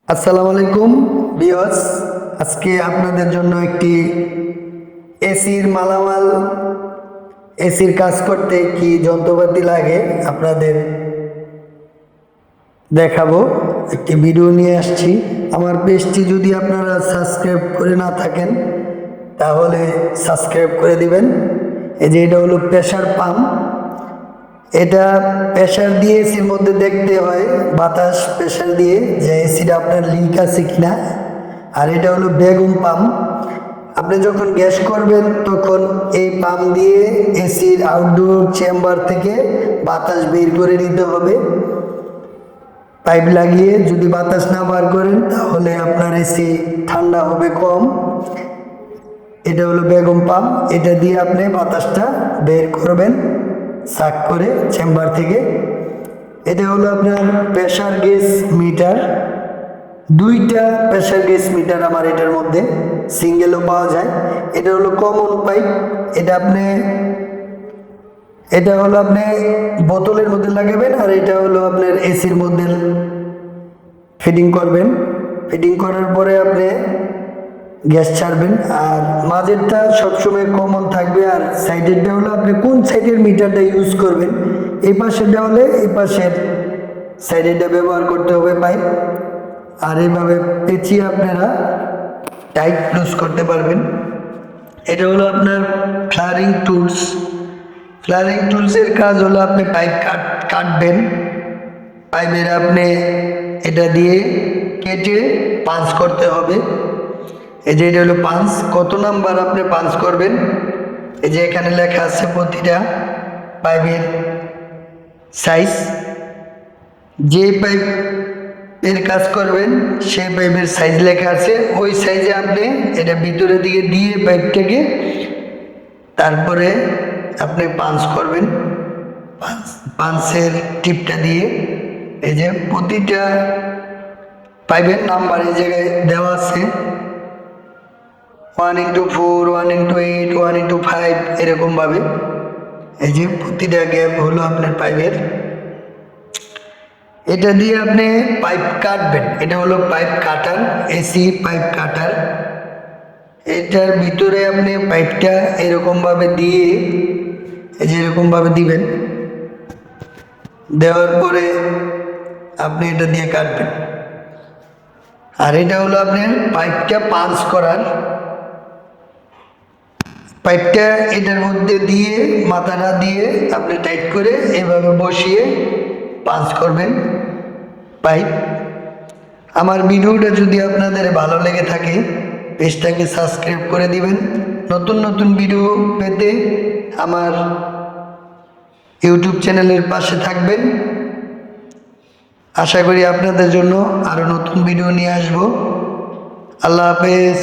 আসসালামু আলাইকুম ভিউয়ার্স, আজকে আপনাদের জন্য একটি এসির মালামাল, এসির কাজ করতে কি যন্ত্রপাতি লাগে আপনাদের দেখাবো। একটি ভিডিও নিয়ে আসছি। আমার পেজটি যদি আপনারা সাবস্ক্রাইব করে না থাকেন তাহলে সাবস্ক্রাইব করে দিবেন। এই যে এটা হলো প্রেসার পাম্প। এটা প্রেসার দিয়ে এসির মধ্যে দেখতে হয়, বাতাস প্রেসার দিয়ে যে এসিটা আপনার লিক আছে কিনা। আর এটা হলো বেগুন পাম্প। আপনি যখন গ্যাস করবেন তখন এই পাম্প দিয়ে এসির আউটডোর চেম্বার থেকে বাতাস বের করে নিতে হবে। পাইপ লাগিয়ে যদি বাতাস না বার করেন তাহলে আপনার এসি ঠান্ডা হবে কম। এটা হলো বেগুন পাম্প, এটা দিয়ে আপনি বাতাসটা বের করবেন সাক করে চেম্বার থেকে। এটা হলো আপনার প্রেসার গেজ মিটার। দুইটা প্রেসার গেজ মিটার আমার এটার মধ্যে, সিঙ্গেলও পাওয়া যায়। এটা হলো কমন পাইপ। এটা হলো আপনি বোতলের মধ্যে লাগাবেন, আর এটা হলো আপনার এসির মধ্যে ফিটিং করবেন। ফিটিং করার পরে আপনি গ্যাস ছাড়বেন। আর মাঝেরটা সবসময় কমন থাকবে, আর সাইডেরটা হলো আপনি কোন সাইডের মিটারটা ইউজ করবেন। এই পাশেরটা হলে এই পাশের সাইডেরটা ব্যবহার করতে হবে পাইপ। আর এইভাবে পেঁচিয়ে আপনারা টাইট ক্লোজ করতে পারবেন। এটা হলো আপনার ফ্লারিং টুলস। ফ্লারিং টুলসের কাজ হলো আপনি পাইপ কাটবেন। পাইপের আপনি এটা দিয়ে কেটে পাঞ্চ করতে হবে। এই যে এটা হলো পাঞ্চ, কত নাম্বার আপনি পাঞ্চ করবেন। এই যে এখানে লেখা আছে প্রতিটা পাইপের সাইজ। যে পাইপের কাজ করবেন সেই পাইপের সাইজ লেখা আছে, ওই সাইজে আপনি এটা ভিতরের দিকে দিয়ে পাইপটাকে তারপরে আপনি পাঞ্চ করবেন। পাঞ্চের টিপটা দিয়ে এই যে প্রতিটা পাইপের নাম্বার এই জায়গায় দেওয়া আছে, 1x4, 1x8, 1x5 এরকমভাবে। এই যে প্রতিটা গ্যাপ হলো আপনার পাইপের। এটা দিয়ে আপনি পাইপ কাটবেন। এটা হলো পাইপ কাটার, এসি পাইপ কাটার। এটার ভিতরে আপনি পাইপটা এরকমভাবে দিয়ে এই যে এরকমভাবে দিবেন। দেওয়ার পরে আপনি এটা দিয়ে কাটবেন। আর এটা হলো আপনার পাইপটা পাঞ্চ করার। পাইপটা এটার মধ্যে দিয়ে মাথাটা দিয়ে আপনি টাইট করে এভাবে বসিয়ে পাঞ্চ করবেন পাইপ। আমার ভিডিওটা যদি আপনাদের ভালো লেগে থাকে পেজটাকে সাবস্ক্রাইব করে দিবেন। নতুন নতুন ভিডিও পেতে আমার ইউটিউব চ্যানেলের পাশে থাকবেন। আশা করি আপনাদের জন্য আরও নতুন ভিডিও নিয়ে আসব। আল্লাহ হাফেজ।